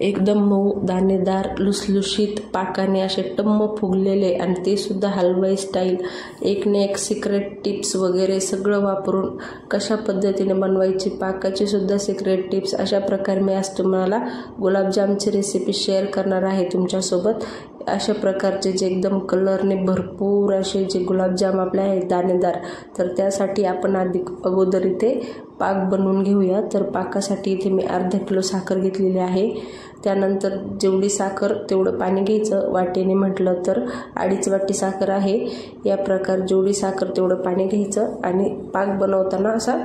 एकदम मऊ दाणेदार लुसलुशीत पाकाने असे टम्म फुगलेले आणि ते सुद्धा हलवाई स्टाईल. एक ने एक सिक्रेट टिप्स वगैरे सगळं वापरून कशा पद्धतीने बनवायची पाकाची सुद्धा सिक्रेट टिप्स अशा प्रकारे मी आज तुम्हाला गुलाबजामची रेसिपी शेअर करणार आहे तुमच्यासोबत. अशा प्रकारचे जे एकदम कलरने भरपूर असे जे गुलाबजाम आपले आहेत दाणेदार, तर त्यासाठी आपण अगोदर इथे पाक बनवून घेऊया. तर पाकासाठी इथे मी अर्धा किलो साखर घेतलेली आहे. त्यानंतर जेवढी साखर तेवढं पाणी घ्यायचं. वाटीने म्हटलं तर 2.5 वाटी साखर आहे. या प्रकार जेवढी साखर तेवढं पाणी घ्यायचं आणि पाक बनवताना असा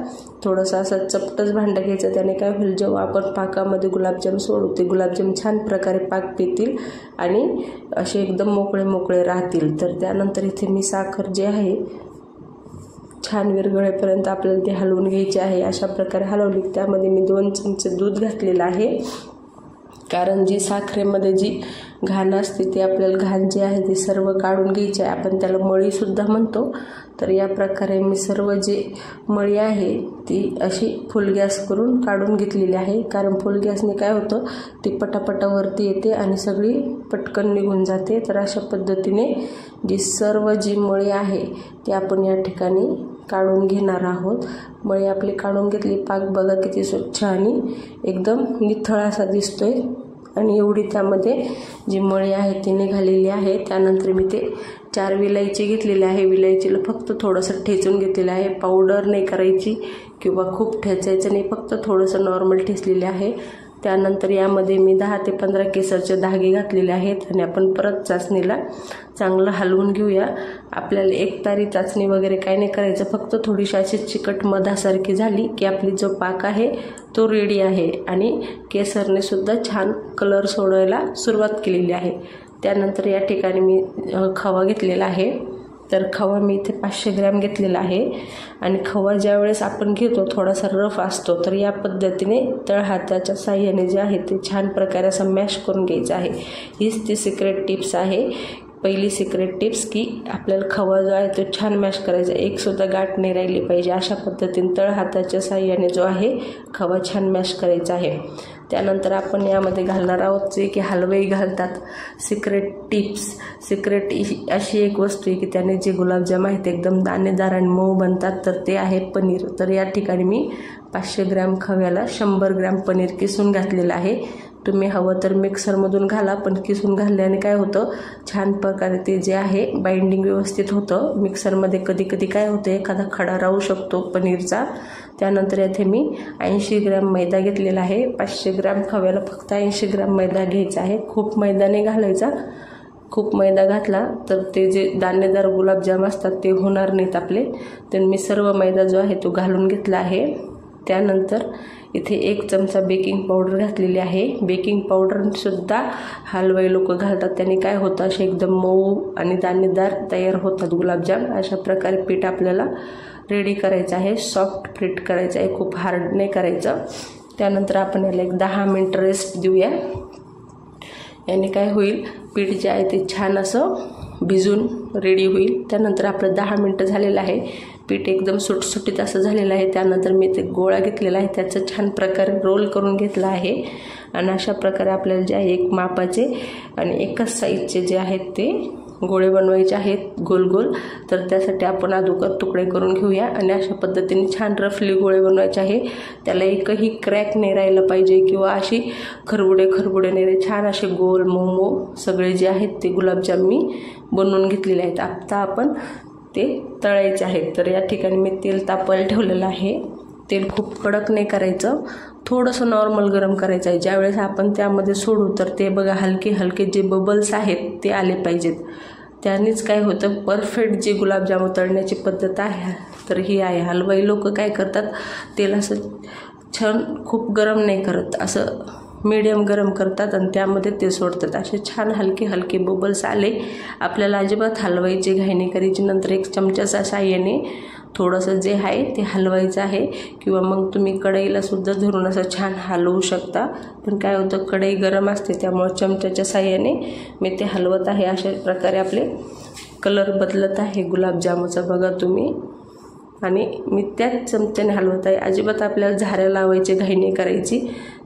थोडंसं असं चपटच भांडं घ्यायचं. त्याने काय होईल, जेव्हा आपण पाकामध्ये गुलाबजाम सोडू ते गुलाबजाम छान प्रकारे पाक पितील आणि असे एकदम मोकळे मोकळे राहतील. तर त्यानंतर इथे मी साखर जी आहे छान विरघळेपर्यंत आपल्याला ते हलवून घ्यायचे आहे. अशा प्रकारे हलवली. त्यामध्ये मी 2 चमचे दूध घातलेलं आहे, कारण जी साखरेमध्ये जी घाण असते ते आपल्याला घाण जी आहे ती सर्व काढून घ्यायची आहे. आपण त्याला मळीसुद्धा म्हणतो. तर या प्रकारे मी सर्व जे मळी आहे ती अशी फुल गॅस करून काढून घेतलेली आहे. कारण फुल गॅसने काय होतं, ती पटापटावरती येते आणि सगळी पटकन निघून जाते. तर अशा पद्धतीने सर्व जी मळी आहे ती आपण या ठिकाणी काढून घेणार आहोत. मळी आपली काढून घेतली. पाक बघा किती स्वच्छ आणि एकदम निथळ असा दिसतोय आणि एवढी त्यामध्ये जी मळी आहे ती निघालेली आहे. त्यानंतर मी ते 4 विलायची घेतलेली आहे. विलायचीला फक्त थोडंसं ठेचून घेतलेलं आहे. पावडर नाही करायची किंवा खूप ठेचायचं नाही, फक्त थोडंसं नॉर्मल ठेचलेले आहे. त्यानंतर यामध्ये मी 10 ते 15 केसरचे धागे घातलेले आहेत आणि आपण परत चाचणीला चांगलं हलवून घेऊया. आपल्याला एकतारी चाचणी वगैरे काही नाही करायचं, फक्त थोडीशी अशी चिकट मधासारखी झाली की आपली जो पाक आहे तो रेडी आहे आणि केसरने सुद्धा छान कलर सोडायला सुरुवात केलेली आहे. त्यानंतर या ठिकाणी मी खवा घेतलेला आहे. तर खवा मी इथे 500 ग्रॅम घेतलेला आहे आणि खवा ज्यावेळेस आपण घेतो थोडासा रफ असतो, तर या पद्धतीने तळहाताच्या साह्याने जे आहे ते छान प्रकारे असं मॅश करून घ्यायचं आहे. हीच ती सिक्रेट टिप्स आहे. पहिली सिक्रेट टिप्स की आपल्याला खवा जो आहे तो छान मॅश करायचा, एक सुद्धा गाठ नाही राहिली पाहिजे. अशा पद्धतीने तळहाताच्या साह्याने जो आहे खवा छान मॅश करायचा आहे. त्यानंतर आपण यामध्ये घालणार आहोत जे की हलवाई घालतात. सिक्रेट टिप्स, सिक्रेट अशी एक वस्तू आहे की त्याने जे गुलाबजाम आहेत एकदम दाणेदार आणि मऊ बनतात, तर ते आहे पनीर. तर या ठिकाणी मी 500 ग्रॅम खव्याला 100 ग्रॅम पनीर किसून घातलेलं आहे. तुम्ही हवं तर मिक्सरमधून घाला, पण किसून घालल्याने काय होतं, छान प्रकारे ते जे आहे बाइंडिंग व्यवस्थित होतं. मिक्सरमध्ये कधी कधी काय होतं, एखादा खडा राहू शकतो पनीरचा. त्यानंतर येथे मी 80 ग्रॅम मैदा घेतलेला आहे. 500 ग्रॅम खव्याला फक्त 80 ग्रॅम मैदा घ्यायचा आहे. खूप मैदा नाही घालायचा. खूप मैदा घातला तर ते जे दाणेदार गुलाबजाम असतात ते होणार नाहीत आपले. तर मी सर्व मैदा जो आहे तो घालून घेतला आहे. त्यानंतर इथे 1 चमचा बेकिंग पावडर घातलेली आहे. बेकिंग पावडरसुद्धा हलवाई लोक घालतात. त्याने काय होतं, असे एकदम मऊ आणि दाणेदार तयार होतात गुलाबजाम. अशा प्रकारे पीठ आपल्याला रेडी करायचं आहे. सॉफ्ट पीठ करायचं आहे, खूप हार्ड नाही करायचं. त्यानंतर आपण याला एक 10 मिनिट रेस्ट देऊया. याने काय होईल, पीठ जे आहे ते छान असं भिजून रेडी होईल. त्यानंतर आपलं 10 मिनिटं झालेलं आहे. पीठ एकदम सुटसुटीत असं झालेलं आहे. त्यानंतर मी ते गोळा घेतलेला आहे, त्याचं छान प्रकारे रोल करून घेतला आहे आणि अशा प्रकारे आपल्याला जे आहे एक मापाचे आणि एकच साईजचे जे आहेत ते गोळे बनवायचे आहेत गोल गोल. तर त्यासाठी आपण अगोदर तुकडे करून घेऊया आणि अशा पद्धतीने छान रफली गोळे बनवायचे आहे. त्याला एकही क्रॅक नाही राहिलं पाहिजे किंवा अशी खरबुडे नाही. छान असे गोल मोमो सगळे जे आहेत ते गुलाबजाम मी बनवून घेतलेले आहेत. आता आपण ते तळायचे आहेत. तर या ठिकाणी मी तेल तापवायला ठेवलेलं आहे. तेल खूप कडक नाही करायचं, थोडंसं नॉर्मल गरम करायचं आहे. ज्यावेळेस आपण त्यामध्ये सोडू तर ते बघा हलके हलके जे बबल्स आहेत ते आले पाहिजेत. त्यानेच काय होतं, परफेक्ट जी गुलाबजाम तळण्याची पद्धत आहे तर ही आहे. हलवाई लोक काय करतात, तेल असं छान खूप गरम नाही करत, असं मीडियम गरम करतात आणि त्यामध्ये ते सोडतात. असे छान हलके हलके बबल्स आले. आपल्याला अजिबात हलवायची घाई नाही करायची. नंतर 1 चमच्याच्या साह्याने थोडंसं जे आहे ते हलवायचं आहे किंवा मग तुम्ही कढईला सुद्धा धरून असं छान हलवू शकता. पण काय होतं, कढई गरम असते त्यामुळे चमच्याच्या साह्याने मी ते हलवत आहे. अशा प्रकारे आपले कलर बदलत आहे गुलाबजामुचा बघा तुम्ही. आणि मी त्याच चमच्याने हलवत आहे. अजिबात आपल्याला झाऱ्या लावायची घाई नाही करायची.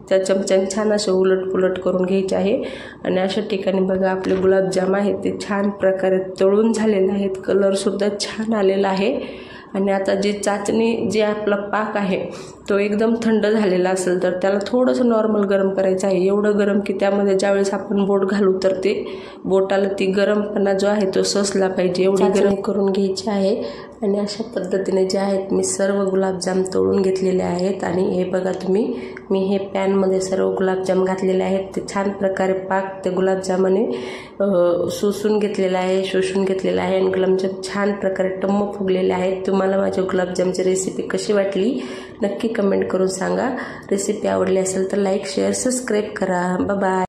त्या चमच्याने छान असे उलट पुलट करून घ्यायचे आहे। आणि अशा ठिकाणी बघा आपले गुलाबजाम आहेत ते छान प्रकारे तळून झालेले आहेत, कलरसुद्धा छान आलेला आहे। आणि आता जी चाचणी जे आपला पाक आहे तो एकदम थंड झालेला असेल तर त्याला थोडंसं नॉर्मल गरम करायचं आहे, एवढं गरम की त्यामध्ये ज्यावेळेस आपण बोट घालू तर ते बोटाला ती गरमपणा जो आहे तो ससला पाहिजे, एवढी गरम करून घ्यायची आहे। आणि अशा पद्धतीने जे आहेत मी सर्व गुलाबजाम तळून घेतलेले आहेत। आणि हे बघा तुम्ही, मी हे पॅनमध्ये सर्व गुलाबजाम घातलेले आहेत, ते छान प्रकारे पाक ते गुलाबजामाने शोषून घेतलेला आहे आणि गुलाबजाम छान प्रकारे टम्म फुगलेले आहेत। तुम्हाला माझ्या गुलाबजामची रेसिपी कशी वाटली नक्की कमेंट करून सांगा। रेसिपी आवडली असेल तर लाईक शेअर सबस्क्राईब करा। Bye bye.